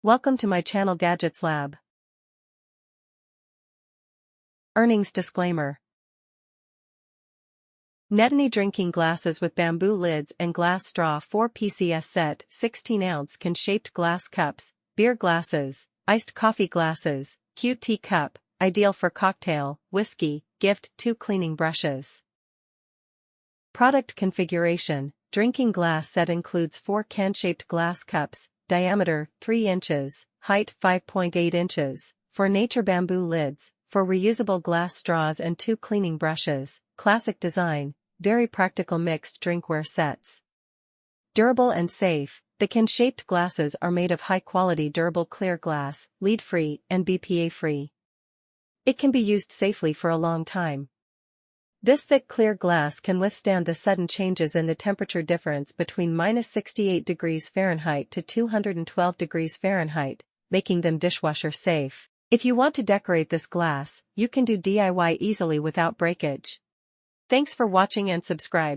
Welcome to my channel Gadgets Lab. Earnings disclaimer. NETANY drinking glasses with bamboo lids and glass straw 4 PCS set 16-ounce can-shaped glass cups, beer glasses, iced coffee glasses, cute tea cup, ideal for cocktail, whiskey, gift, 2 cleaning brushes. Product configuration. Drinking glass set includes 4 can-shaped glass cups, diameter 3 inches, height 5.8 inches, for nature bamboo lids, for reusable glass straws and 2 cleaning brushes. Classic design, very practical mixed drinkware sets. Durable and safe. The can-shaped glasses are made of high-quality durable clear glass, lead-free and BPA-free. It can be used safely for a long time. This thick clear glass can withstand the sudden changes in the temperature difference between -68 degrees Fahrenheit to 212 degrees Fahrenheit, making them dishwasher safe. If you want to decorate this glass, you can do DIY easily without breakage. Thanks for watching and subscribe.